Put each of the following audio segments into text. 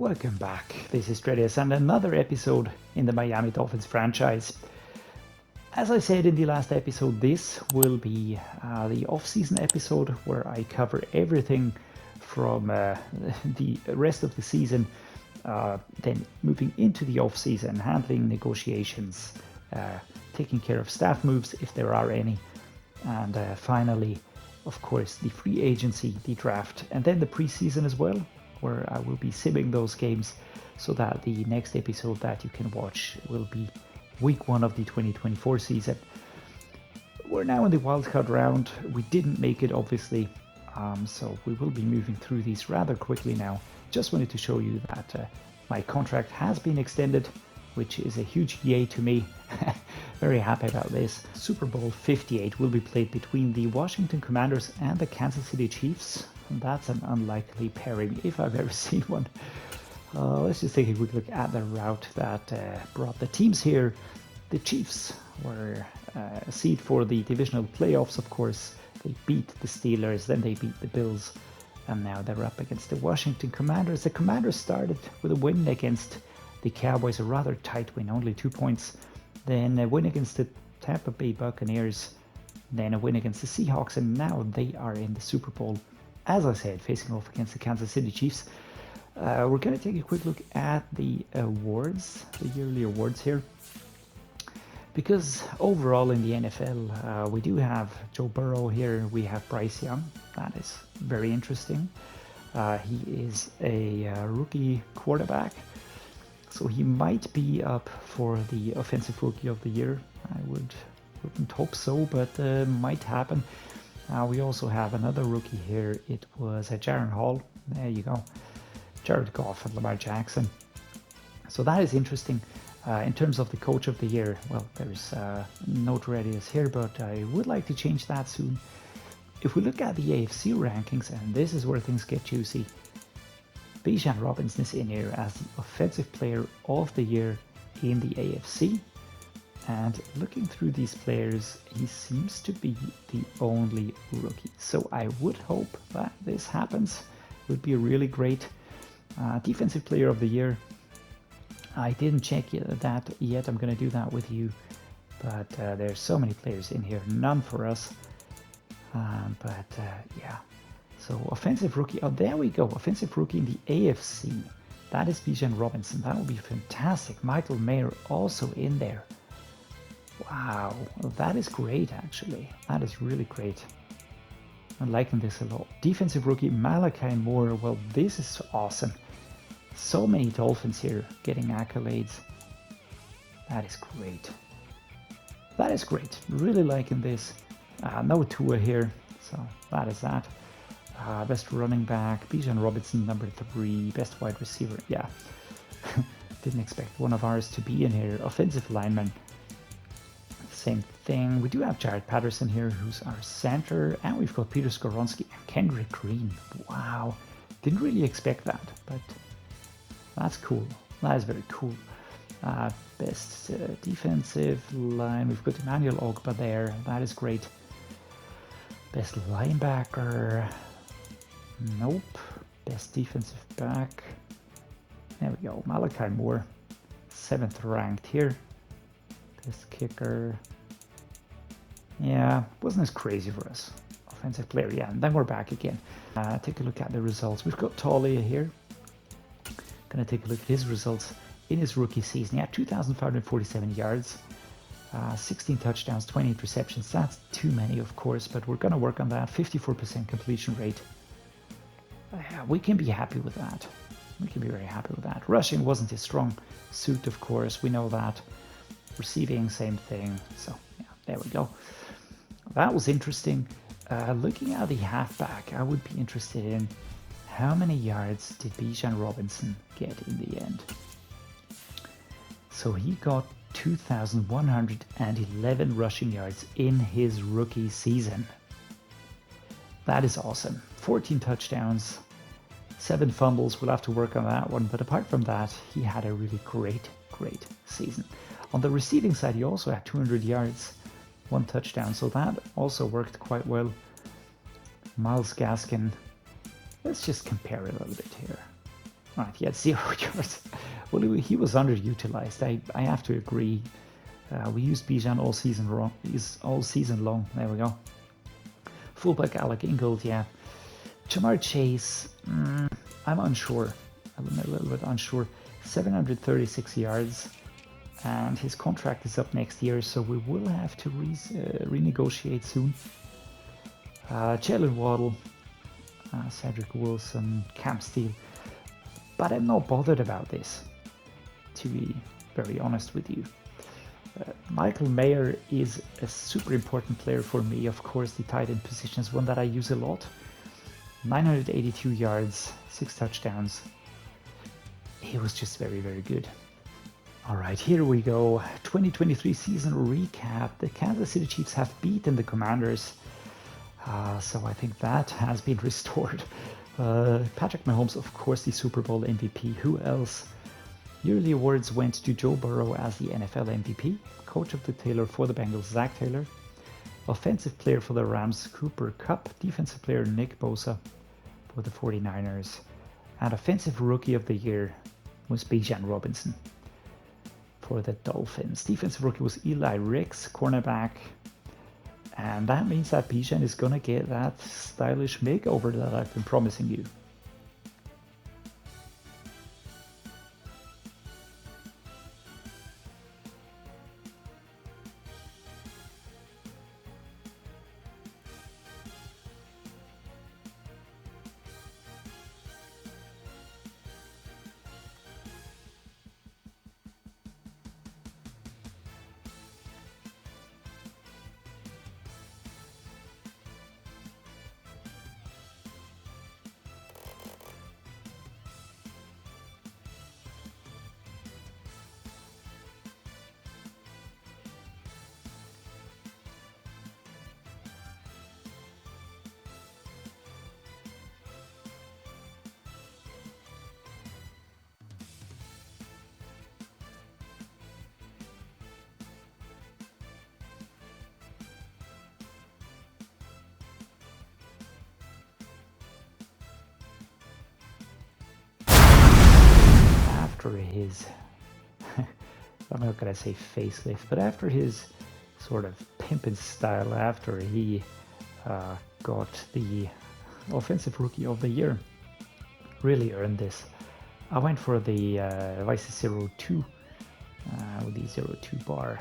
Welcome back. This is Dreddeus and another episode in the Miami Dolphins franchise. As I said in the last episode, this will be the off-season episode where I cover everything from the rest of the season, then moving into the off-season, handling negotiations, taking care of staff moves if there are any, and finally, of course, the free agency, the draft, and then the preseason as well, where I will be simming those games so that the next episode that you can watch will be week 1 of the 2024 season. We're now in the wildcard round. We didn't make it, obviously, so we will be moving through these rather quickly now. Just wanted to show you that my contract has been extended, which is a huge yay to me. Very happy about this. Super Bowl 58 will be played between the Washington Commanders and the Kansas City Chiefs. That's an unlikely pairing if I've ever seen one. Let's just take a quick look at the route that brought the teams here. The Chiefs were a seed for the divisional playoffs, of course. They beat the Steelers, then they beat the Bills, and now they're up against the Washington Commanders. The Commanders started with a win against the Cowboys, a rather tight win, only 2 points. Then a win against the Tampa Bay Buccaneers, then a win against the Seahawks, and now they are in the Super Bowl, as I said, facing off against the Kansas City Chiefs. We're going to take a quick look at the awards, the yearly awards here, because overall in the NFL, we do have Joe Burrow here, we have Bryce Young. That is very interesting. He is a rookie quarterback, so he might be up for the Offensive Rookie of the Year. I wouldn't hope so, but might happen. We also have another rookie here. It was Jaron Hall. There you go. Jared Goff and Lamar Jackson. So that is interesting. In terms of the Coach of the Year, well, there's no Dreddeus here, but I would like to change that soon. If we look at the AFC rankings, and this is where things get juicy, Bijan Robinson is in here as the Offensive Player of the Year in the AFC. And looking through these players, he seems to be the only rookie. So I would hope that this happens. It would be really great. Defensive Player of the Year. I didn't check that yet. I'm going to do that with you. But there's so many players in here. None for us. Yeah. So Offensive Rookie. Oh, there we go. Offensive Rookie in the AFC. That is Bijan Robinson. That would be fantastic. Michael Mayer also in there. Wow, that is great, actually. That is really great. I'm liking this a lot. Defensive Rookie Malachi Moore. Well, this is awesome. So many Dolphins here getting accolades. That is great. That is great. Really liking this. No Tua here, so that is that. Best running back, Bijan Robinson, number 3. Best wide receiver, yeah. Didn't expect one of ours to be in here. Offensive lineman. Same thing. We do have Jarrett Patterson here, who's our center, and we've got Peter Skoronski and Kendrick Green. Wow, didn't really expect that, but that's cool. That is very cool. Best defensive line, we've got Emmanuel Ogba there. That is great. Best linebacker, nope. Best defensive back, there we go. Malachi Moore, 7th ranked here. Best kicker, yeah, wasn't as crazy for us. Offensive player, yeah, and then we're back again. Take a look at the results. We've got Taulia here. Gonna take a look at his results in his rookie season. Yeah, 2,547 yards, 16 touchdowns, 20 interceptions. That's too many, of course, but we're gonna work on that. 54% completion rate. We can be happy with that. We can be very happy with that. Rushing wasn't his strong suit, of course. We know that. Receiving, same thing. So yeah, there we go. That was interesting. Looking at the halfback, I would be interested in how many yards did Bijan Robinson get in the end. So he got 2,111 rushing yards in his rookie season. That is awesome. 14 touchdowns, 7 fumbles. We'll have to work on that one. But apart from that, he had a really great season. On the receiving side, he also had 200 yards, 1 touchdown. So that also worked quite well. Myles Gaskin. Let's just compare a little bit here. Right, he had 0 yards. Well, he was underutilized. I have to agree. We used Bijan all season long. There we go. Fullback Alec Ingold, yeah. Jamar Chase, I'm unsure. I'm a little bit unsure. 736 yards, and his contract is up next year, so we will have to renegotiate soon. Jaylen Waddle, Cedric Wilson, Cam Steele. But I'm not bothered about this, to be very honest with you. Michael Mayer is a super important player for me. Of course, the tight end position is one that I use a lot. 982 yards, 6 touchdowns. He was just very, very good. All right, here we go. 2023 season recap. The Kansas City Chiefs have beaten the Commanders. So I think that has been restored. Patrick Mahomes, of course, the Super Bowl MVP. Who else? Yearly awards went to Joe Burrow as the NFL MVP. Coach of the Taylor for the Bengals, Zach Taylor. Offensive player for the Rams, Cooper Kupp. Defensive player, Nick Bosa for the 49ers. And Offensive Rookie of the Year was Bijan Robinson for the Dolphins. Defensive Rookie was Eli Ricks, cornerback. And that means that Bijan is going to get that stylish makeover that I've been promising you. After his, I'm not gonna say facelift, but after his sort of pimpin' style, after he got the Offensive Rookie of the Year, really earned this. I went for the Vice 02 with the 02 bar.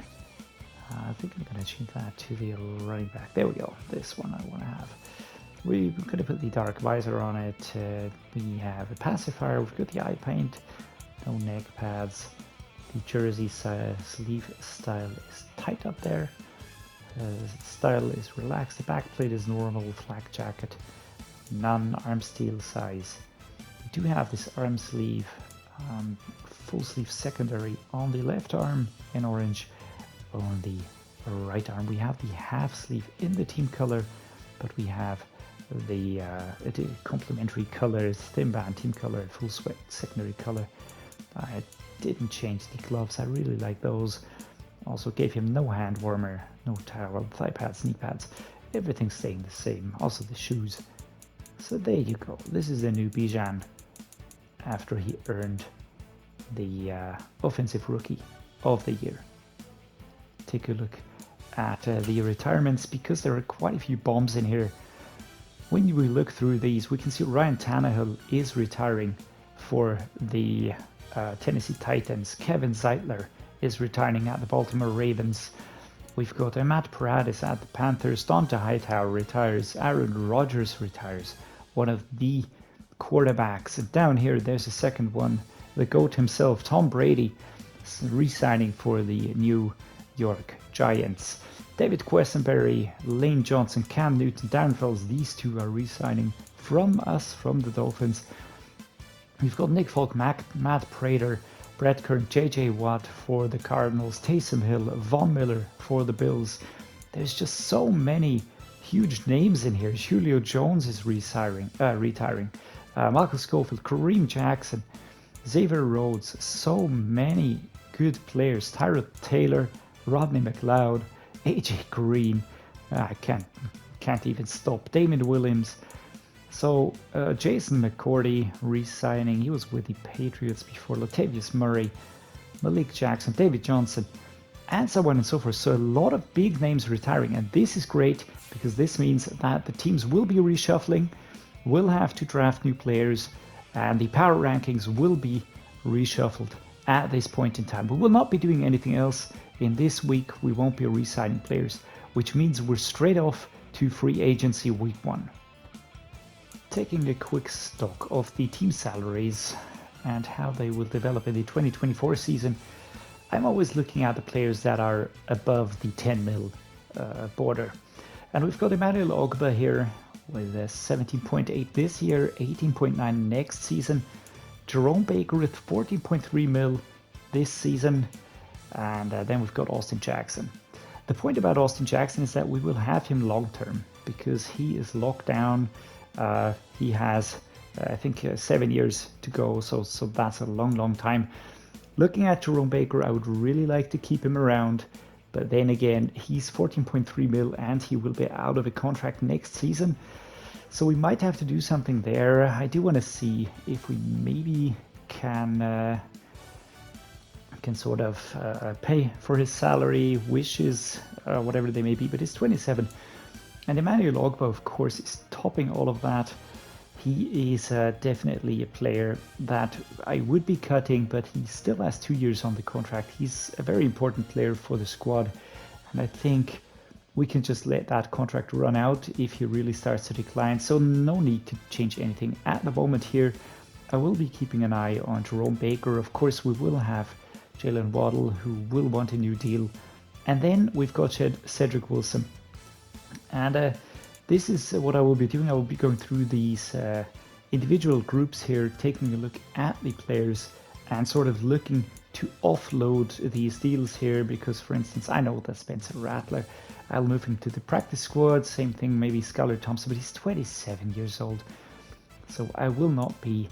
I think I'm gonna change that to the running back. There we go. This one I want to have. We're gonna put the dark visor on it. We have a pacifier. We've got the eye paint. No neck pads. The jersey sleeve style is tight up there. Style is relaxed. The back plate is normal. Flak jacket. Non-arm steel size. We do have this arm sleeve, full sleeve secondary on the left arm in orange. On the right arm we have the half sleeve in the team color, but we have the complementary colors, thin band team color, full sweat secondary color. I didn't change the gloves. I really like those. Also gave him no hand warmer, no towel, thigh pads, knee pads. Everything's staying the same. Also the shoes. So there you go. This is the new Bijan after he earned the Offensive Rookie of the Year. Take a look at the retirements, because there are quite a few bombs in here. When we look through these, we can see Ryan Tannehill is retiring for the Tennessee Titans. Kevin Zeitler is retiring at the Baltimore Ravens. We've got Matt Paradis at the Panthers. Donta Hightower retires. Aaron Rodgers retires. One of the quarterbacks. And down here, there's a second one. The GOAT himself, Tom Brady, re-signing for the New York Giants. David Questenberry, Lane Johnson, Cam Newton, Darren Fells, these two are re-signing from us, from the Dolphins. We've got Nick Folk, Matt Prater, Brett Kern, JJ Watt for the Cardinals, Taysom Hill, Von Miller for the Bills. There's just so many huge names in here. Julio Jones is retiring. Michael Schofield, Kareem Jackson, Xavier Rhodes, so many good players. Tyrod Taylor, Rodney McLeod, AJ Green, I can't even stop. Damon Williams, So Jason McCourty re-signing. He was with the Patriots before. Latavius Murray, Malik Jackson, David Johnson, and so on and so forth. So a lot of big names retiring, and this is great because this means that the teams will be reshuffling, will have to draft new players, and the power rankings will be reshuffled at this point in time. We will not be doing anything else in this week. We won't be re-signing players, which means we're straight off to free agency week 1. Taking a quick stock of the team salaries and how they will develop in the 2024 season, I'm always looking at the players that are above the 10 mil border. And we've got Emmanuel Ogba here with 17.8 this year, 18.9 next season. Jerome Baker with 14.3 mil this season. And then we've got Austin Jackson. The point about Austin Jackson is that we will have him long term because he is locked down. He has, I think, 7 years to go, so that's a long time. Looking at Jerome Baker, I would really like to keep him around, but then again, he's 14.3 mil and he will be out of a contract next season, so we might have to do something there. I do want to see if we maybe can sort of pay for his salary, wishes, whatever they may be, but he's 27. And Emmanuel Ogba, of course, is topping all of that. He is definitely a player that I would be cutting, but he still has 2 years on the contract. He's a very important player for the squad, and I think we can just let that contract run out if he really starts to decline. So no need to change anything at the moment here. I will be keeping an eye on Jerome Baker. Of course, we will have Jaylen Waddle, who will want a new deal. And then we've got Cedric Wilson. And this is what I will be doing. I will be going through these individual groups here, taking a look at the players and sort of looking to offload these deals here. Because, for instance, I know that Spencer Rattler, I'll move him to the practice squad. Same thing, maybe Skylar Thompson, but he's 27 years old. So I will not be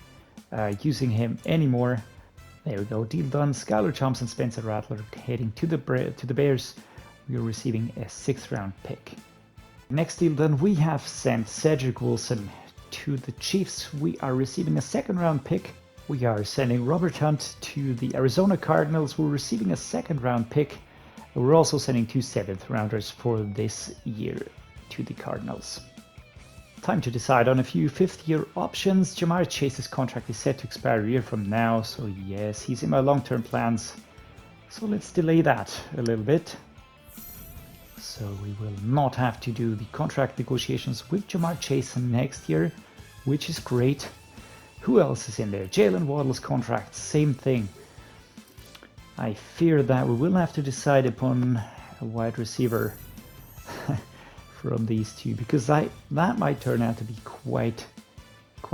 using him anymore. There we go, deal done. Skylar Thompson, Spencer Rattler heading to the Bears. We are receiving a 6th round pick. Next deal done, we have sent Cedric Wilson to the Chiefs. We are receiving a 2nd round pick. We are sending Robert Hunt to the Arizona Cardinals. We're receiving a 2nd round pick. We're also sending 2 7th rounders for this year to the Cardinals. Time to decide on a few 5th year options. Jamarr Chase's contract is set to expire a year from now, so yes, he's in my long-term plans. So let's delay that a little bit. So we will not have to do the contract negotiations with Jamarr Chase next year, which is great. Who else is in there? Jaylen Waddle's contract, same thing. I fear that we will have to decide upon a wide receiver from these two, because that might turn out to be quite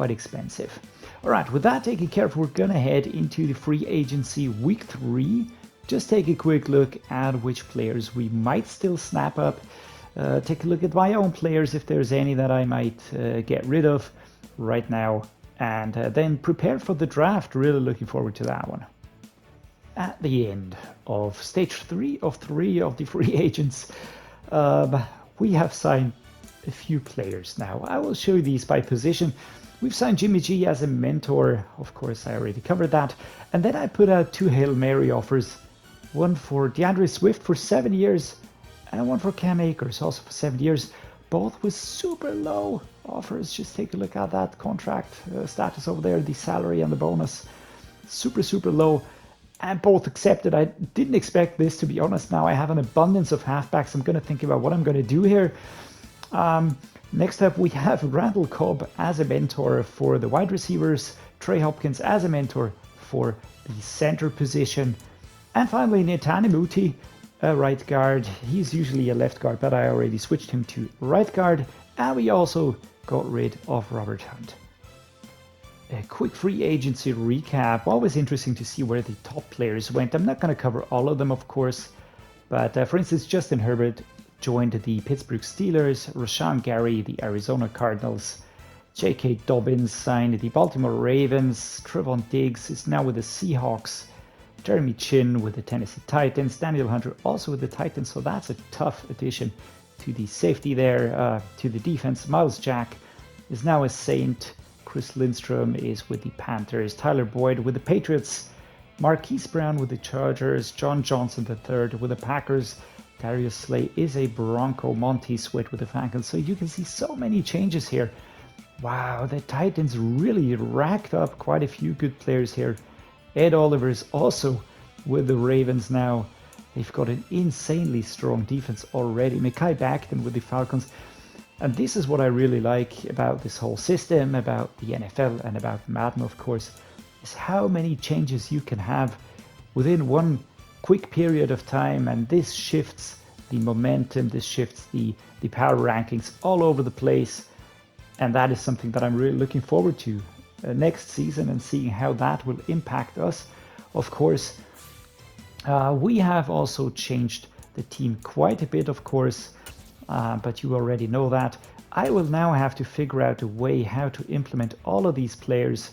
expensive. All right, with that taken care of, we're gonna head into the free agency week 3. Just take a quick look at which players we might still snap up. Take a look at my own players if there's any that I might get rid of right now, and then prepare for the draft. Really looking forward to that one. At the end of stage 3 of the free agents, we have signed a few players now. I will show you these by position. We've signed Jimmy G as a mentor. Of course, I already covered that. And then I put out 2 Hail Mary offers. One for DeAndre Swift for 7 years, and one for Cam Akers also for 7 years. Both with super low offers. Just take a look at that contract status over there, the salary and the bonus. Super low. And both accepted. I didn't expect this, to be honest. Now I have an abundance of halfbacks. I'm going to think about what I'm going to do here. Next up, we have Randall Cobb as a mentor for the wide receivers. Trey Hopkins as a mentor for the center position. And finally, Netane Muti, a right guard. He's usually a left guard, but I already switched him to right guard. And we also got rid of Robert Hunt. A quick free agency recap. Always interesting to see where the top players went. I'm not going to cover all of them, of course. But for instance, Justin Herbert joined the Pittsburgh Steelers. Rashawn Gary, the Arizona Cardinals. J.K. Dobbins signed the Baltimore Ravens. Trevon Diggs is now with the Seahawks. Jeremy Chin with the Tennessee Titans. Daniel Hunter also with the Titans. So that's a tough addition to the safety there, to the defense. Miles Jack is now a Saint. Chris Lindstrom is with the Panthers. Tyler Boyd with the Patriots. Marquise Brown with the Chargers. John Johnson III with the Packers. Darius Slay is a Bronco. Monty Sweat with the Falcons. So you can see so many changes here. Wow, the Titans really racked up quite a few good players here. Ed Oliver's also with the Ravens now. They've got an insanely strong defense already. Mekhi Becton with the Falcons. And this is what I really like about this whole system, about the NFL and about Madden, of course, is how many changes you can have within one quick period of time. And this shifts the momentum, this shifts the power rankings all over the place. And that is something that I'm really looking forward to next season and seeing how that will impact us. Of course, we have also changed the team quite a bit, of course, but you already know that. I will now have to figure out a way how to implement all of these players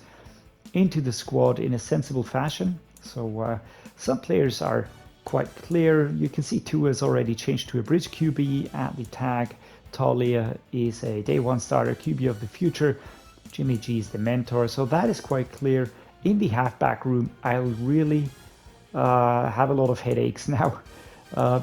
into the squad in a sensible fashion. So some players are quite clear. You can see Tua has already changed to a bridge QB at the tag. Taulia is a day one starter, QB of the future. Jimmy G is the mentor. So that is quite clear. In the halfback room, I'll really have a lot of headaches now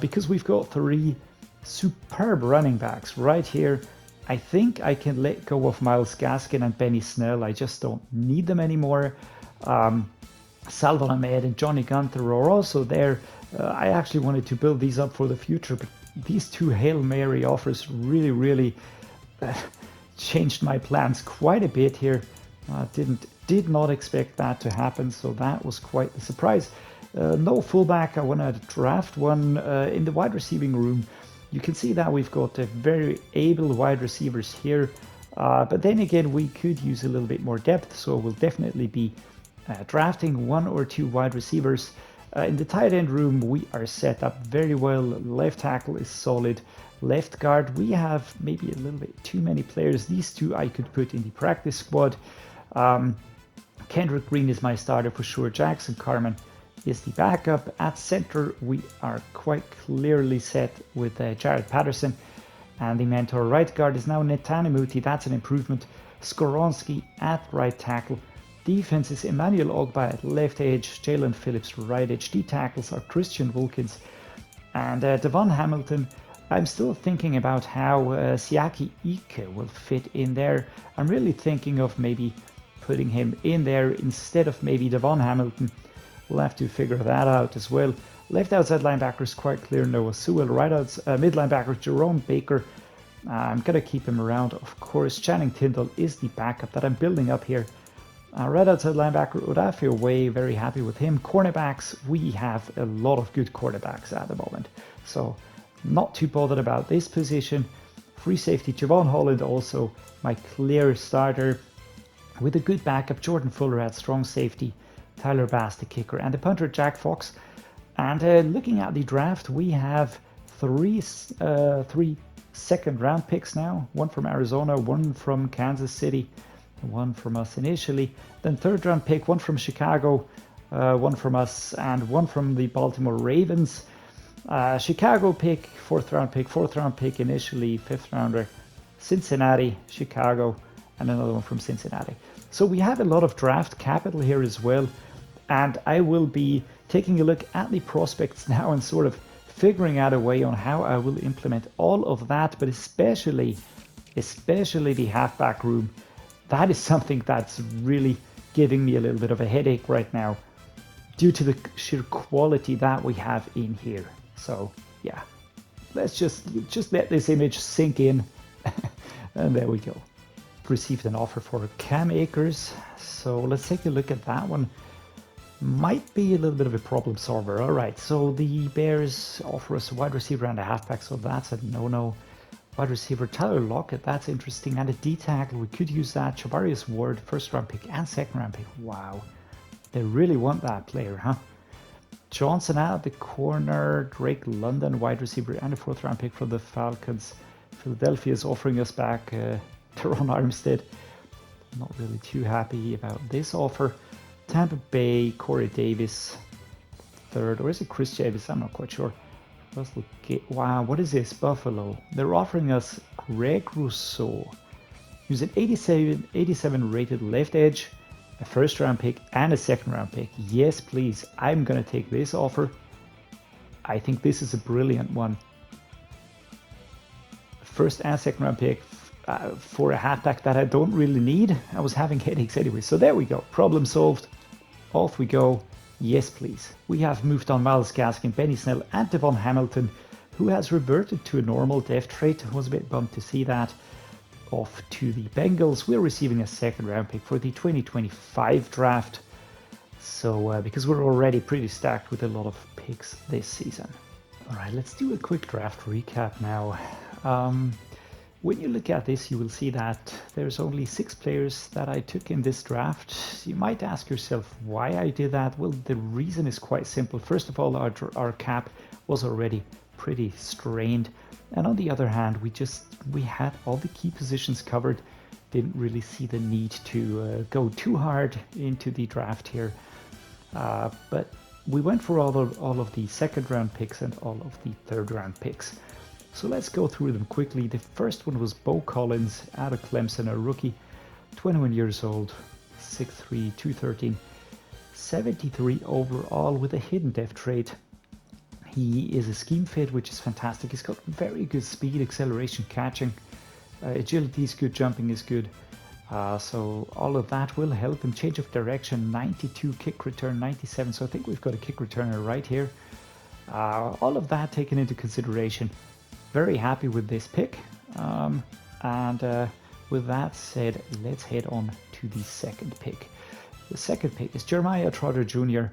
because we've got three superb running backs right here. I think I can let go of Myles Gaskin and Benny Snell. I just don't need them anymore. Salvon Ahmed and Johnny Gunter are also there. I actually wanted to build these up for the future, but these two Hail Mary offers really changed my plans quite a bit here. Did not expect that to happen, so that was quite a surprise. No fullback. I want to draft one in the wide receiving room. You can see that we've got very able wide receivers here, but then again we could use a little bit more depth, so we'll definitely be drafting one or two wide receivers. In the tight end room, we are set up very well. Left tackle is solid. Left guard, we have maybe a little bit too many players. These two I could put in the practice squad. Kendrick Green is my starter for sure. Jackson Carman is the backup. At center, we are quite clearly set with Jarrett Patterson. And the mentor right guard is now Netane Muti. That's an improvement. Skoronski at right tackle. Defense is Emmanuel Ogba at left edge, Jaylen Phillips right edge. D tackles are Christian Wilkins and Devon Hamilton. I'm still thinking about how Siaki Ike will fit in there. I'm really thinking of maybe putting him in there instead of maybe Devon Hamilton. We'll have to figure that out as well. Left outside linebacker is quite clear, Noah Sewell. Right outside mid linebacker, Jerome Baker. I'm going to keep him around, of course. Channing Tindall is the backup that I'm building up here. Right outside linebacker, Odafe Oweh, very happy with him. Cornerbacks, we have a lot of good cornerbacks at the moment. So not too bothered about this position. Free safety, Javon Holland also my clear starter. With a good backup, Jordan Fuller at strong safety. Tyler Bass, the kicker, and the punter, Jack Fox. And looking at the draft, we have three second round picks now. One from Arizona, one from Kansas City, one from us initially. Then third round pick, one from Chicago, one from us, and one from the Baltimore Ravens. Chicago pick, fourth round pick initially, fifth rounder. Cincinnati, Chicago, and another one from Cincinnati. So we have a lot of draft capital here as well. And I will be taking a look at the prospects now and sort of figuring out a way on how I will implement all of that, but especially the halfback room. That is something that's really giving me a little bit of a headache right now due to the sheer quality that we have in here. So yeah, let's just let this image sink in. And there we go. Received an offer for Cam Akers, so let's take a look at that one. Might be a little bit of a problem solver. All right, so the Bears offer us a wide receiver and a halfback, so that's a no-no. Wide receiver Tyler Lockett, that's interesting, and a D tackle, we could use that. Chavarius Ward, first round pick and second round pick. Wow, they really want that player, huh? Johnson out of the corner, Drake London, wide receiver, and a fourth round pick for the Falcons. Philadelphia is offering us back Teron Armstead. Not really too happy about this offer. Tampa Bay, Corey Davis, third, or is it Chris Davis? I'm not quite sure. Wow, what is this? Buffalo. They're offering us Greg Rousseau. He was an 87 rated left edge, a first round pick and a second round pick. Yes, please. I'm going to take this offer. I think this is a brilliant one. First and second round pick for a halfback that I don't really need. I was having headaches anyway. So there we go. Problem solved. Off we go. Yes, please. We have moved on Myles Gaskin, Benny Snell, and Devon Hamilton, who has reverted to a normal depth trait. I was a bit bummed to see that. Off to the Bengals. We're receiving a second round pick for the 2025 draft. So because we're already pretty stacked with a lot of picks this season. All right, let's do a quick draft recap now. When you look at this, you will see that there's only 6 players that I took in this draft. You might ask yourself why I did that. Well, the reason is quite simple. First of all, our cap was already pretty strained. And on the other hand, we had all the key positions covered. Didn't really see the need to go too hard into the draft here. But we went for all of the second round picks and all of the third round picks. So let's go through them quickly. The first one was Beaux Collins out of Clemson, a rookie, 21 years old, 6'3", 213, 73 overall with a hidden depth trait. He is a scheme fit, which is fantastic. He's got very good speed, acceleration, catching. Agility is good, jumping is good. So all of that will help him. Change of direction, 92, kick return, 97. So I think we've got a kick returner right here. All of that taken into consideration. Very happy with this pick. With that said, let's head on to the second pick. The second pick is Jeremiah Trotter Jr.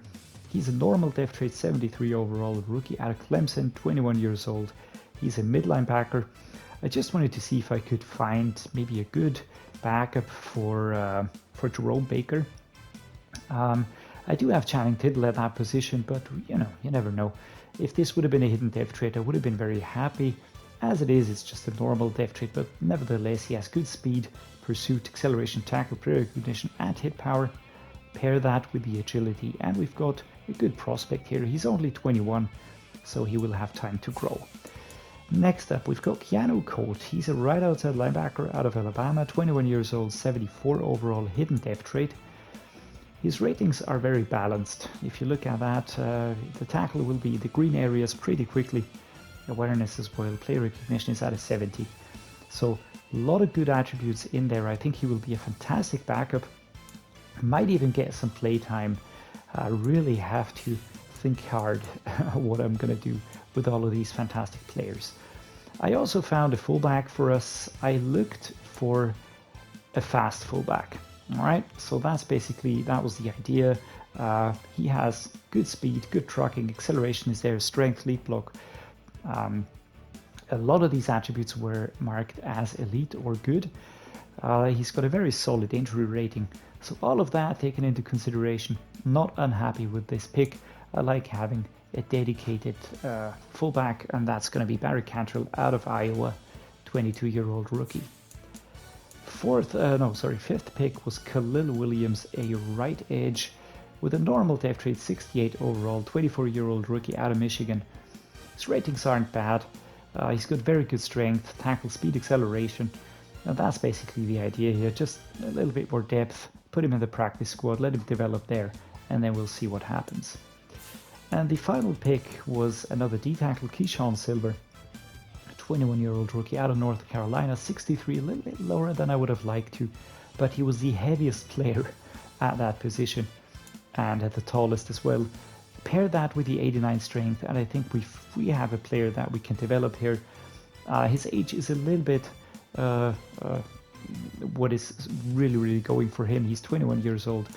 He's a normal depth trait, 73 overall, rookie out of Clemson, 21 years old. He's a mid linebacker. I just wanted to see if I could find maybe a good backup for Jerome Baker. I do have Channing Tindall at that position, but you never know. If this would have been a hidden depth trait, I would have been very happy. As it is, it's just a normal depth trait, but nevertheless, he has good speed, pursuit, acceleration, tackle, player recognition, and hit power. Pair that with the agility, and we've got a good prospect here. He's only 21, so he will have time to grow. Next up, we've got Keanu Colt. He's a right outside linebacker out of Alabama, 21 years old, 74 overall, hidden depth trait. His ratings are very balanced. If you look at that, the tackle will be the green areas pretty quickly. Awareness as well. Player recognition is at a 70. So a lot of good attributes in there. I think he will be a fantastic backup. Might even get some play time. I really have to think hard what I'm going to do with all of these fantastic players. I also found a fullback for us. I looked for a fast fullback. All right, so that was the idea. He has good speed, good trucking, acceleration is there, strength, lead block. A lot of these attributes were marked as elite or good. He's got a very solid injury rating. So all of that taken into consideration, not unhappy with this pick. I like having a dedicated fullback, and that's going to be Barry Cantrell out of Iowa, 22-year-old rookie. Fifth pick was Kalin Williams, a right edge with a normal depth trait, 68 overall, 24-year-old rookie out of Michigan. His ratings aren't bad. He's got very good strength, tackle, speed, acceleration. And that's basically the idea here. Just a little bit more depth, put him in the practice squad, let him develop there, and then we'll see what happens. And the final pick was another D-tackle, Keyshawn Silver, 21-year-old rookie out of North Carolina, 63, a little bit lower than I would have liked to, but he was the heaviest player at that position and at the tallest as well. Pair that with the 89 strength, and I think we have a player that we can develop here. His age is a little bit what is really, really going for him. He's 21 years old.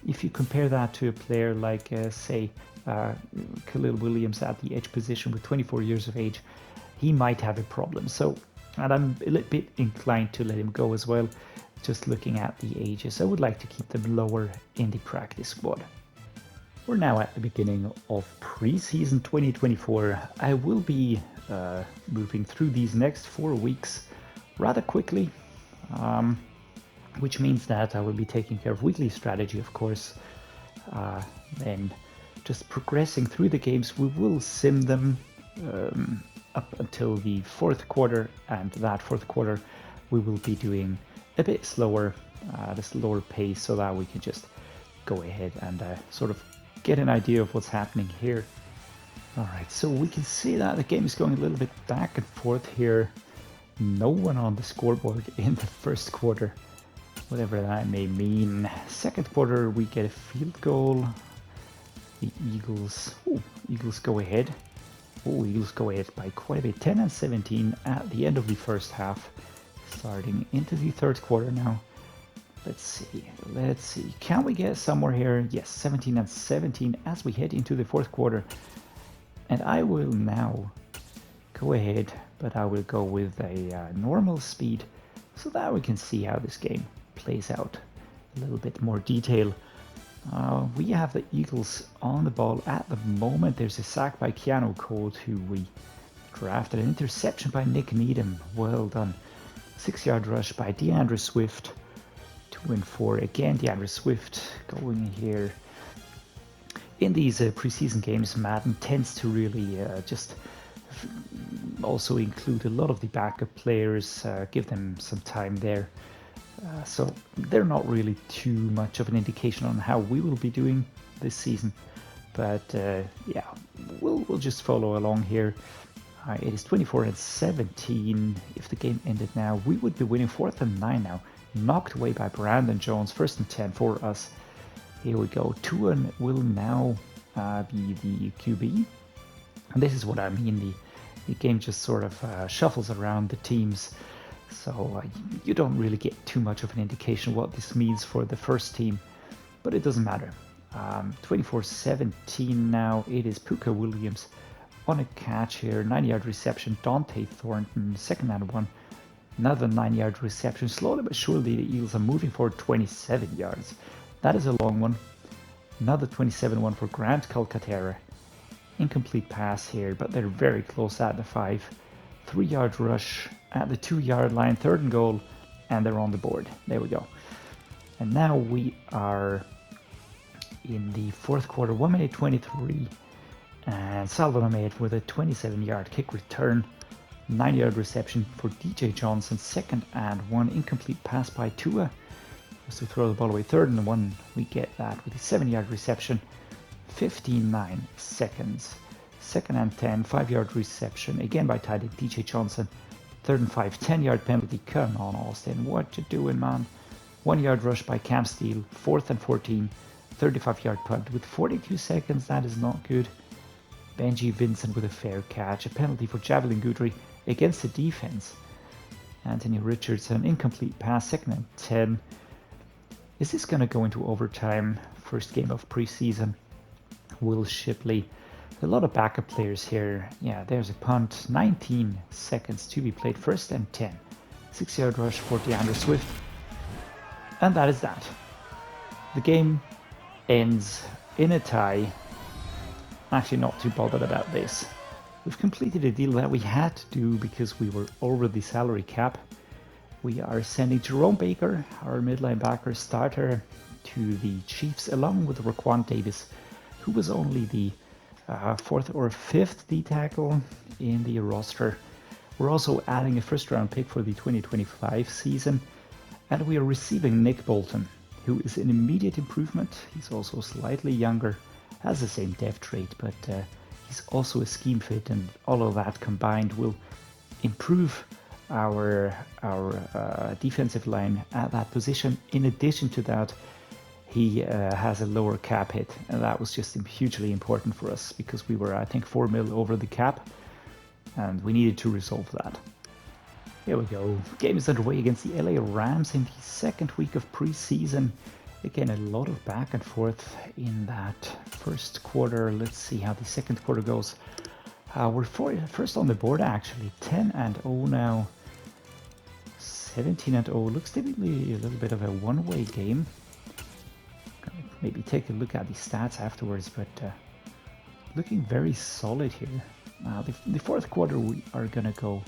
If you compare that to a player like, say, Kalin Williams at the edge position with 24 years of age, he might have a problem. So, and I'm a little bit inclined to let him go as well, just looking at the ages. I would like to keep them lower in the practice squad. We're now at the beginning of preseason 2024. I will be moving through these next 4 weeks rather quickly, which means that I will be taking care of weekly strategy, of course, then just progressing through the games. We will sim them up until the fourth quarter, and that fourth quarter we will be doing a bit slower, at a slower pace, so that we can just go ahead and sort of get an idea of what's happening here. Alright, so we can see that the game is going a little bit back and forth here. No one on the scoreboard in the first quarter, whatever that may mean. Second quarter, we get a field goal. The Eagles go ahead. Eagles go ahead by quite a bit, 10-17 at the end of the first half. Starting into the third quarter now. Let's see. Can we get somewhere here? Yes, 17-17 as we head into the fourth quarter. And I will now go ahead, but I will go with a normal speed so that we can see how this game plays out. A little bit more detail. We have the Eagles on the ball at the moment. There's a sack by Keanu Cole, who we drafted. An interception by Nick Needham. Well done. 6-yard rush by DeAndre Swift. 2-4. Again, DeAndre Swift going here. In these preseason games, Madden tends to really just also include a lot of the backup players, give them some time there. So they're not really too much of an indication on how we will be doing this season. But yeah, we'll just follow along here. It is 24-17. If the game ended now, we would be winning 4th and 9 now. Knocked away by Brandon Jones. 1st and 10 for us. Here we go. Tua will now be the QB. And this is what I mean. The game just sort of shuffles around the teams. So you don't really get too much of an indication what this means for the first team. But it doesn't matter. 24-17 now. It is Puka Williams on a catch here. 9-yard reception. Dante Thornton. 2nd and 1. Another 9-yard reception. Slowly but surely the Eagles are moving forward 27 yards. That is a long one. Another 27-1 for Grant Calcaterra. Incomplete pass here, but they're very close at the 5. 3-yard rush at the 2-yard line. 3rd and goal, and they're on the board. There we go. And now we are in the fourth quarter, 1 minute 23. And Salvon Ahmed with a 27-yard kick return. 9-yard reception for DJ Johnson. 2nd and 1. Incomplete pass by Tua. To throw the ball away. 3rd and 1, we get that with a 7-yard reception. 59 seconds. 2nd and 10, 5-yard reception again by tight end DJ Johnson. 3rd and 5, 10-yard penalty. Come on, Austin, what you doing, man? 1-yard rush by Cam Steele. 4th and 14, 35-yard punt with 42 seconds. That is not good. Benji Vincent with a fair catch. A penalty for Javelin Guthrie against the defense. Anthony Richardson, incomplete pass. 2nd and 10. Is this going to go into overtime? First game of preseason. Will Shipley. A lot of backup players here. Yeah, there's a punt. 19 seconds to be played. 1st and 10. 6-yard rush for DeAndre Swift. And that is that. The game ends in a tie. Actually not too bothered about this. We've completed a deal that we had to do because we were over the salary cap. We are sending Jerome Baker, our mid-linebacker starter, to the Chiefs, along with Raquan Davis, who was only the 4th or 5th D-tackle in the roster. We're also adding a first-round pick for the 2025 season, and we are receiving Nick Bolton, who is an immediate improvement. He's also slightly younger, has the same depth trait, but he's also a scheme fit, and all of that combined will improve our defensive line at that position. In addition to that, he has a lower cap hit, and that was just hugely important for us because we were, I think, 4 mil over the cap, and we needed to resolve that. Here we go. Game is underway against the LA Rams in the second week of preseason. Again, a lot of back and forth in that first quarter. Let's see how the second quarter goes. We're first on the board, actually. 10-0 now. 17-0. Looks to be a little bit of a one-way game. Maybe take a look at the stats afterwards, but looking very solid here. The fourth quarter, we are going to go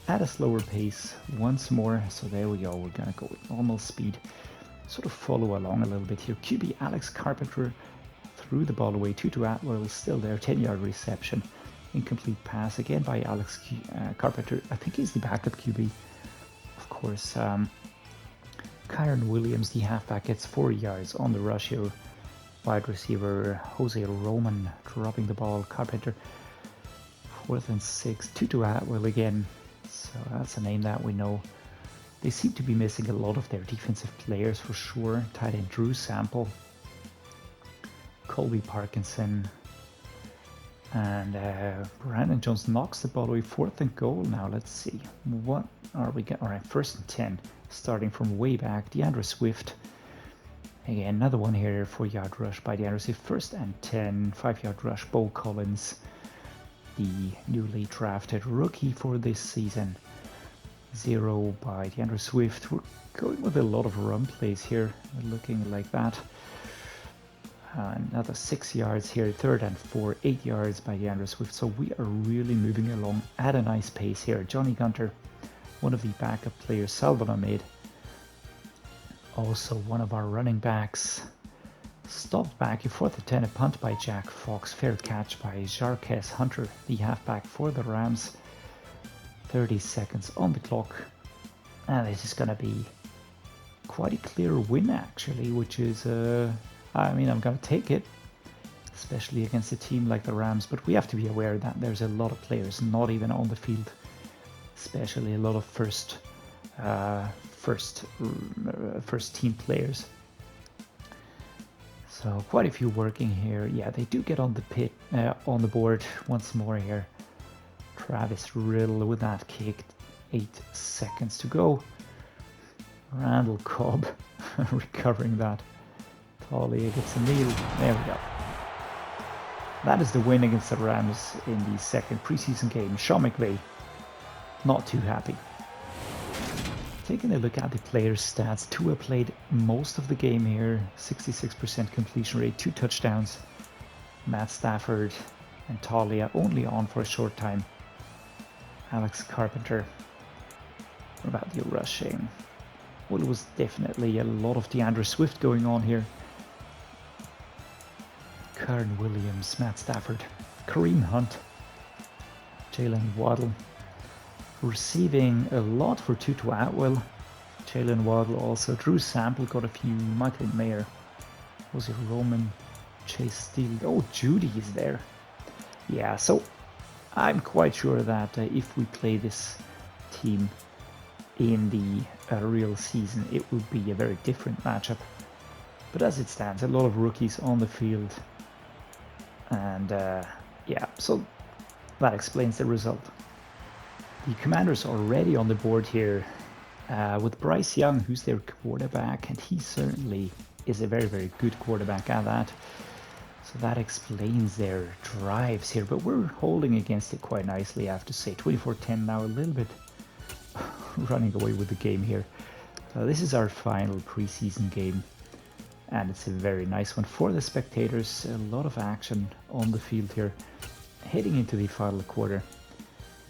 at a slower pace once more. So there we go. We're going to go with normal speed. Sort of follow along a little bit here. QB Alex Carpenter threw the ball away. Tutu Atwell is still there. 10-yard reception. Incomplete pass again by Alex Carpenter. I think he's the backup QB, of course. Kalin Williams, the halfback, gets 4 yards on the rush here. Wide receiver Jose Roman dropping the ball. Carpenter, 4th and 6. Tutu Atwell again. So that's a name that we know. They seem to be missing a lot of their defensive players for sure. Tight end Drew Sample, Colby Parkinson, and Brandon Jones knocks the ball away. 4th and goal now. Let's see. What are we getting? All right, 1st and 10. Starting from way back. DeAndre Swift. Again, another one here. 4-yard rush by DeAndre Swift. 1st and 10. 5-yard rush. Beaux Collins, the newly drafted rookie for this season. 0 by DeAndre Swift. We're going with a lot of run plays here, looking like that. Another 6 yards here, 3rd and 4, 8 yards by DeAndre Swift. So we are really moving along at a nice pace here. Johnny Gunter, one of the backup players, Salvon Ahmed, also one of our running backs, stopped back. 4th and 10, a punt by Jack Fox, fair catch by Jarrett Hunter, the halfback for the Rams. 30 seconds on the clock, and this is going to be quite a clear win actually, which is I mean, I'm going to take it, especially against a team like the Rams, but we have to be aware that there's a lot of players not even on the field, especially a lot of first team players. So quite a few working here. Yeah, they do get on the board once more here. Travis Riddle with that kick. 8 seconds to go. Randall Cobb recovering that. Taulia gets a kneel. There we go. That is the win against the Rams in the second preseason game. Sean McVay, not too happy. Taking a look at the players' stats, Tua played most of the game here. 66% completion rate, 2 touchdowns. Matt Stafford and Taulia only on for a short time. Alex Carpenter. What about the rushing? Well, it was definitely a lot of DeAndre Swift going on here. Kalin Williams, Matt Stafford, Kareem Hunt, Jaylen Waddle. Receiving a lot for Tutu Atwell. Jaylen Waddle also. Drew Sample got a few. Michael Mayer. Was it Roman? Chase Steele. Oh, Judy is there. Yeah, so I'm quite sure that if we play this team in the real season, it will be a very different matchup. But as it stands, a lot of rookies on the field. And yeah, so that explains the result. The Commanders are already on the board here with Bryce Young, who's their quarterback, and he certainly is a very, very good quarterback at that. So that explains their drives here, but we're holding against it quite nicely, I have to say. 24-10 now, a little bit running away with the game here. So this is our final preseason game, and it's a very nice one for the spectators. A lot of action on the field here, heading into the final quarter.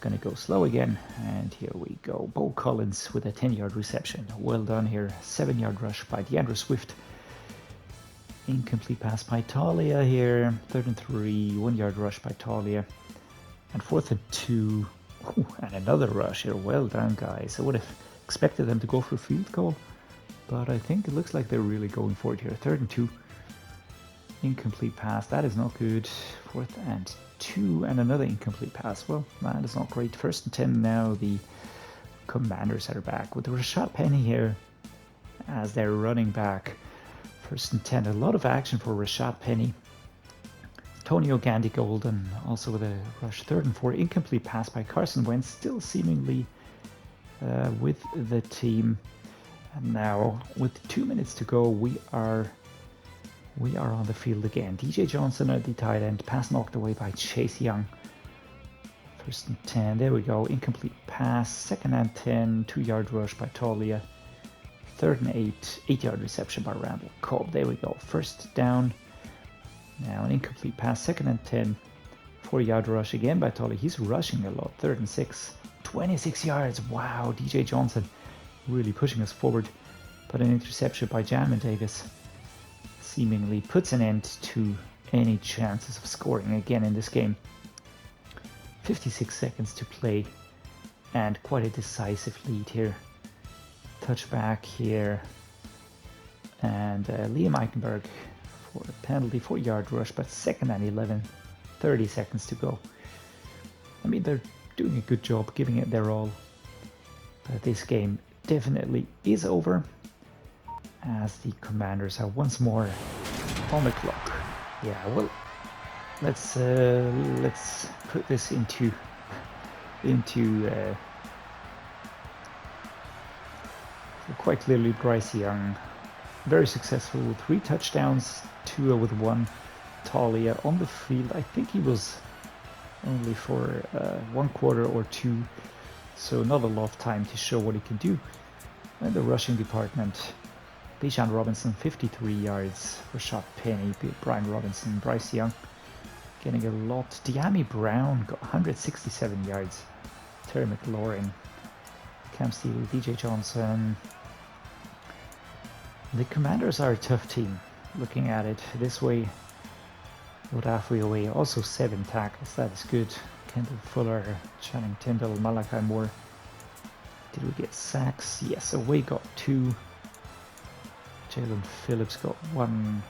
Gonna go slow again, and here we go. Beaux Collins with a 10-yard reception. Well done here. 7-yard rush by DeAndre Swift. Incomplete pass by Taulia here. 3rd and 3, 1-yard rush by Taulia. And 4th and 2. Ooh, and another rush here. Well done, guys. I would have expected them to go for a field goal, but I think it looks like they're really going for it here. 3rd and 2. Incomplete pass. That is not good. 4th and 2, and another incomplete pass. Well, that is not great. 1st and 10 now. The Commanders are back with Rashad Penny here as their running back. 1st and 10. A lot of action for Rashad Penny. Antonio Gandy Golden also with a rush. 3rd and 4. Incomplete pass by Carson Wentz, still seemingly with the team. And now with 2 minutes to go, we are on the field again. DJ Johnson at the tight end. Pass knocked away by Chase Young. 1st and 10. There we go. Incomplete pass. 2nd and 10. 2-yard rush by Taulia. 3rd and 8. 8-yard reception by Randall. Cobb. There we go. 1st down. Now an incomplete pass. 2nd and 10. 4-yard rush again by Taulia. He's rushing a lot. 3rd and 6. 26 yards. Wow. DJ Johnson really pushing us forward. But an interception by Jamin Davis seemingly puts an end to any chances of scoring again in this game. 56 seconds to play, and quite a decisive lead here. Touchback here And Liam Eichenberg for a penalty, 4-yard rush, but 2nd and 11, 30 seconds to go. I mean, they're doing a good job, giving it their all. But this game definitely is over, as the Commanders are once more on the clock. Yeah, well, let's put this into quite clearly. Bryce Young, very successful with 3 touchdowns, Tua with 1. Taulia on the field, I think he was only for 1 quarter or 2, so not a lot of time to show what he can do. And the rushing department, Bijan Robinson, 53 yards, Rashad Penny, Brian Robinson, Bryce Young getting a lot. De'Ami Brown got 167 yards. Terry McLaurin, Cam Steele, DJ Johnson. The Commanders are a tough team. Looking at it this way, halfway away, also 7 tackles. That is good. Kendall Fuller, Channing Tindall, Malachi Moore. Did we get sacks? Yes, away got 2. Jaylen Phillips got 1.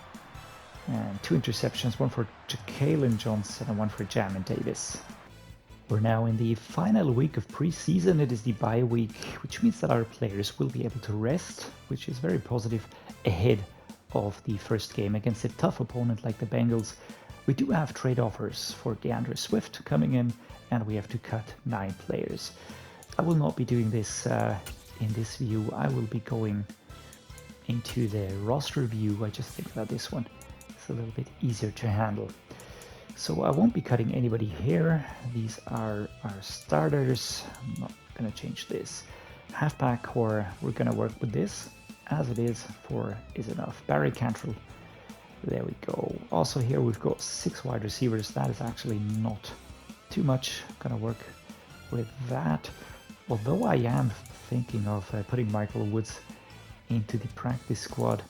And 2 interceptions, 1 for Kalin Johnson and 1 for Jamin Davis. We're now in the final week of preseason. It is the bye week, which means that our players will be able to rest, which is very positive ahead of the first game against a tough opponent like the Bengals. We do have trade offers for DeAndre Swift coming in, and we have to cut 9 players. I will not be doing this in this view. I will be going into the roster view. I just think that this one is a little bit easier to handle. So I won't be cutting anybody here. These are our starters. I'm not going to change this. Halfback core, we're going to work with this as it is. 4 is enough. Barry Cantrell, there we go. Also here we've got 6 wide receivers. That is actually not too much. Going to work with that. Although I am thinking of putting Michael Woods into the practice squad.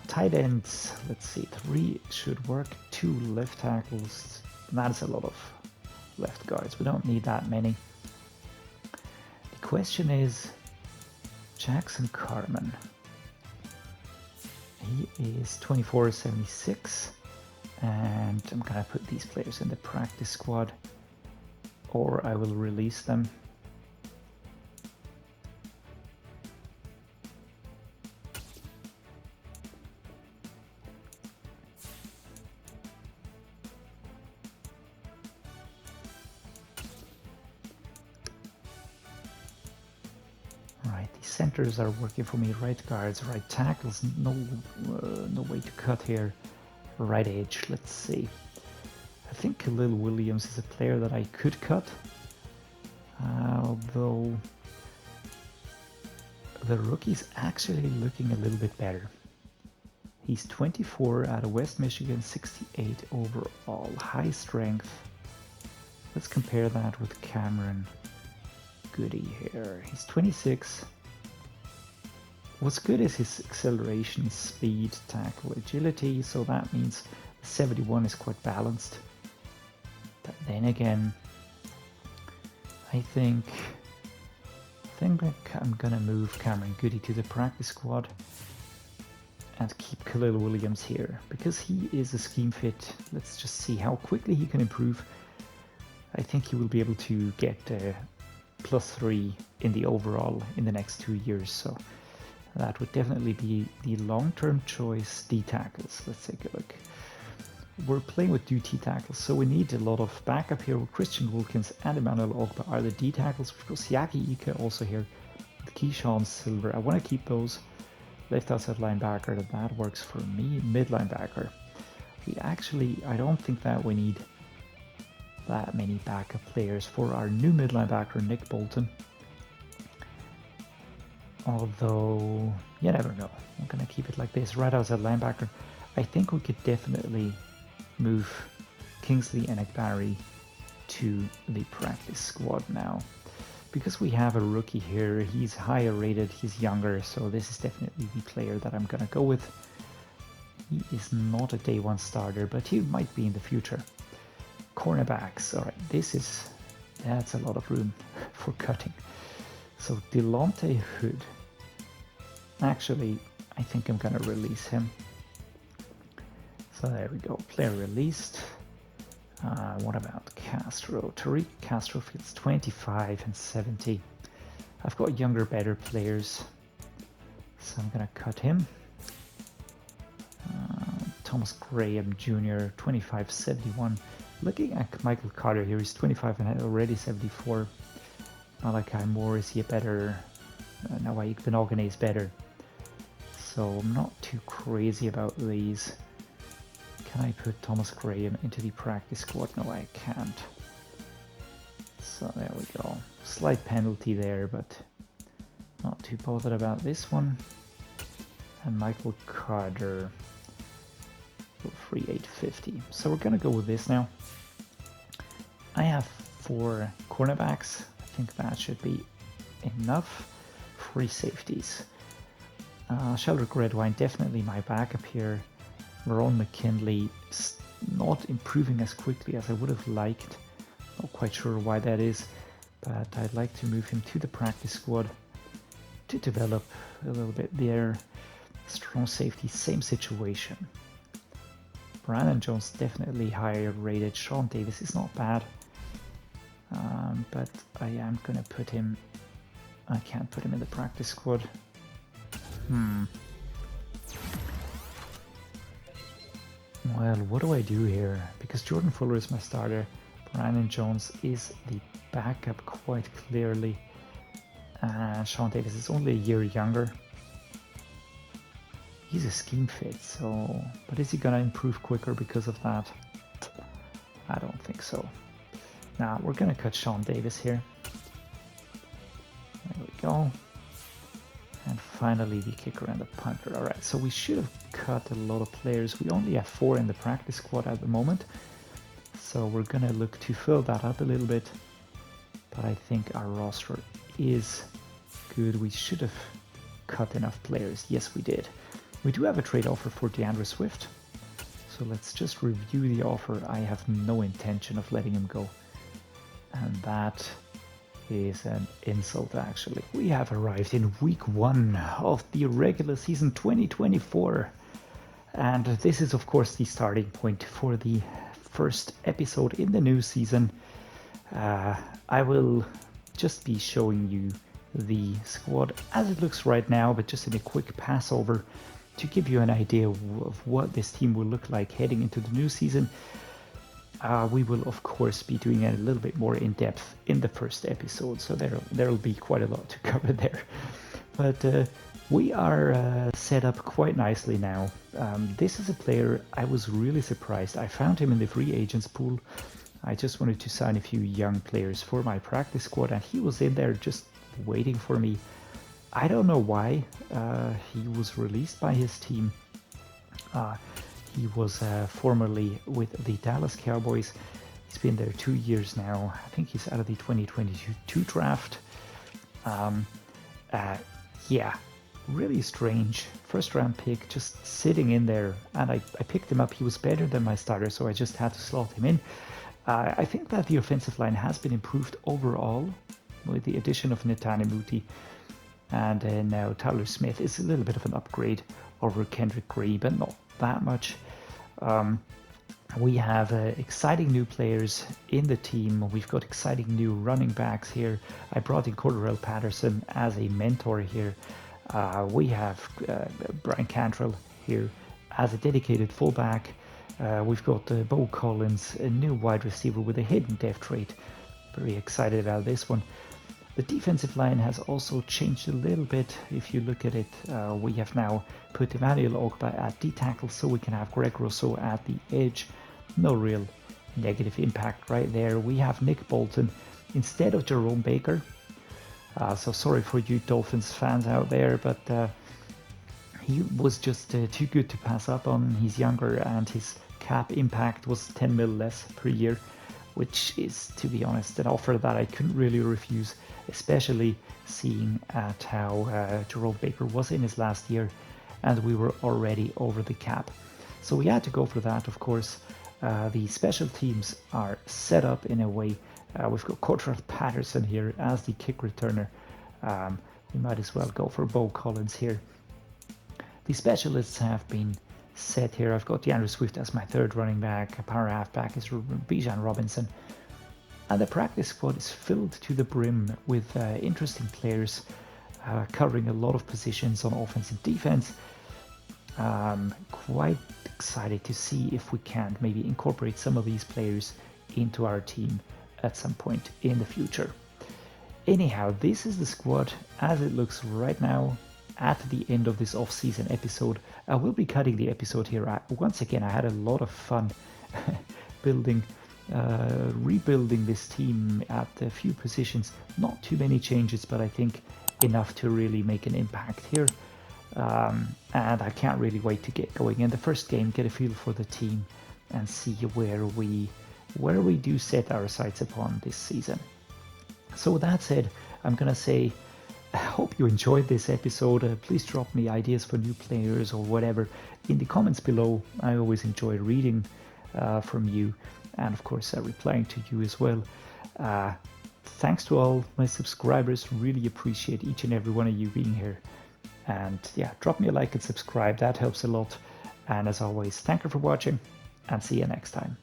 Tight ends, let's see, 3 should work. 2 left tackles. That's a lot of left guards. We don't need that many. The question is Jackson Carman. He is 24-76, and I'm gonna put these players in the practice squad, or I will release them. Centers are working for me. Right guards, right tackles, no way to cut here. Right edge, let's see. I think Kalin Williams is a player that I could cut, although the rookie's actually looking a little bit better. He's 24 out of West Michigan, 68 overall, high strength. Let's compare that with Cameron Goody here. He's 26. What's good is his acceleration, speed, tackle, agility, so that means 71 is quite balanced. But then again, I think I'm gonna move Cameron Goody to the practice squad and keep Kalin Williams here, because he is a scheme fit. Let's just see how quickly he can improve. I think he will be able to get +3 in the overall in the next 2 years, so that would definitely be the long-term choice. D tackles, let's take a look. We're playing with 2 T tackles, so we need a lot of backup here. Christian Wilkins and Emmanuel Ogba are the D tackles. We've got Siaki Ika also here, with Keyshawn Silver. I want to keep those. Left outside linebacker, that works for me. Mid linebacker. I don't think that we need that many backup players for our new mid linebacker, Nick Bolton. Although, you never know. I'm going to keep it like this. Right outside linebacker, I think we could definitely move Kingsley Enagbari to the practice squad now. Because we have a rookie here, he's higher rated, he's younger, so this is definitely the player that I'm going to go with. He is not a day 1 starter, but he might be in the future. Cornerbacks, alright, that's a lot of room for cutting. So Delonte Hood. Actually, I think I'm gonna release him. So there we go, player released. What about Castro? Tariq Castro fits 25 and 70. I've got younger, better players, so I'm gonna cut him. Thomas Graham Jr., 25, 71. Looking at Michael Carter here, he's 25 and already 74. Malachi Moore, is he a better? Nawaik Benogany is better. So I'm not too crazy about these. Can I put Thomas Graham into the practice squad? No, I can't. So there we go. Slight penalty there, but not too bothered about this one. And Michael Carter, free 850. So we're gonna go with this now. I have 4 cornerbacks. I think that should be enough. 3 safeties. Sheldrick Redwine, definitely my backup here. Ron McKinley not improving as quickly as I would have liked. Not quite sure why that is, but I'd like to move him to the practice squad to develop a little bit there. Strong safety, same situation. Brandon Jones definitely higher rated. Sean Davis is not bad, but I am gonna put him. I can't put him in the practice squad. Well, what do I do here? Because Jordan Fuller is my starter, Brandon Jones is the backup quite clearly, and Sean Davis is only a year younger. He's a scheme fit, so... But is he gonna improve quicker because of that? I don't think so. Now, we're gonna cut Sean Davis here. There we go. And finally the kicker and the punter. Alright, so we should have cut a lot of players. We only have 4 in the practice squad at the moment. So we're gonna look to fill that up a little bit. But I think our roster is good. We should have cut enough players. Yes, we did. We do have a trade offer for DeAndre Swift. So let's just review the offer. I have no intention of letting him go. And that is an insult, actually. We have arrived in week 1 of the regular season 2024. And this is, of course, the starting point for the first episode in the new season. I will just be showing you the squad as it looks right now, but just in a quick pass over to give you an idea of what this team will look like heading into the new season. We will, of course, be doing it a little bit more in depth in the first episode, so there'll be quite a lot to cover there. But we are set up quite nicely now. This is a player I was really surprised. I found him in the free agents pool. I just wanted to sign a few young players for my practice squad, and he was in there just waiting for me. I don't know why he was released by his team. He was formerly with the Dallas Cowboys. He's been there 2 years now. I think he's out of the 2022 draft. Yeah, really strange. First round pick, just sitting in there. And I picked him up. He was better than my starter, so I just had to slot him in. I think that the offensive line has been improved overall with the addition of Netane Muti. And now Tyler Smith is a little bit of an upgrade over Kendrick, but not that much. We have exciting new players in the team. We've got exciting new running backs here. I brought in Cordarrelle Patterson as a mentor here. We have Brian Cantrell here as a dedicated fullback. We've got Beaux Collins, a new wide receiver with a hidden depth trait. Very excited about this one. The defensive line has also changed a little bit. If you look at it, we have now put Emmanuel Ogba at D-tackle, so we can have Greg Rousseau at the edge. No real negative impact right there. We have Nick Bolton instead of Jerome Baker. So sorry for you Dolphins fans out there, but he was just too good to pass up on. He's younger, and his cap impact was 10 mil less per year, which is, to be honest, an offer that I couldn't really refuse, especially seeing at how Jerome Baker was in his last year, and we were already over the cap. So we had to go for that, of course. The special teams are set up in a way. We've got Cordarrelle Patterson here as the kick returner. We might as well go for Beaux Collins here. The specialists have been set here. I've got DeAndre Swift as my third running back. A power halfback is Bijan Robinson. And the practice squad is filled to the brim with interesting players covering a lot of positions on offense and defense. Quite excited to see if we can maybe incorporate some of these players into our team at some point in the future. Anyhow, this is the squad as it looks right now at the end of this off-season episode. I will be cutting the episode here. Once again, I had a lot of fun rebuilding this team at a few positions. Not too many changes, but I think enough to really make an impact here. And I can't really wait to get going in the first game, get a feel for the team, and see where we do set our sights upon this season. So with that said, I'm gonna say I hope you enjoyed this episode. Please drop me ideas for new players or whatever in the comments below. I always enjoy reading from you, and of course replying to you as well. Thanks to all my subscribers. Really appreciate each and every one of you being here. And yeah, drop me a like and subscribe. That helps a lot. And as always, thank you for watching, and see you next time.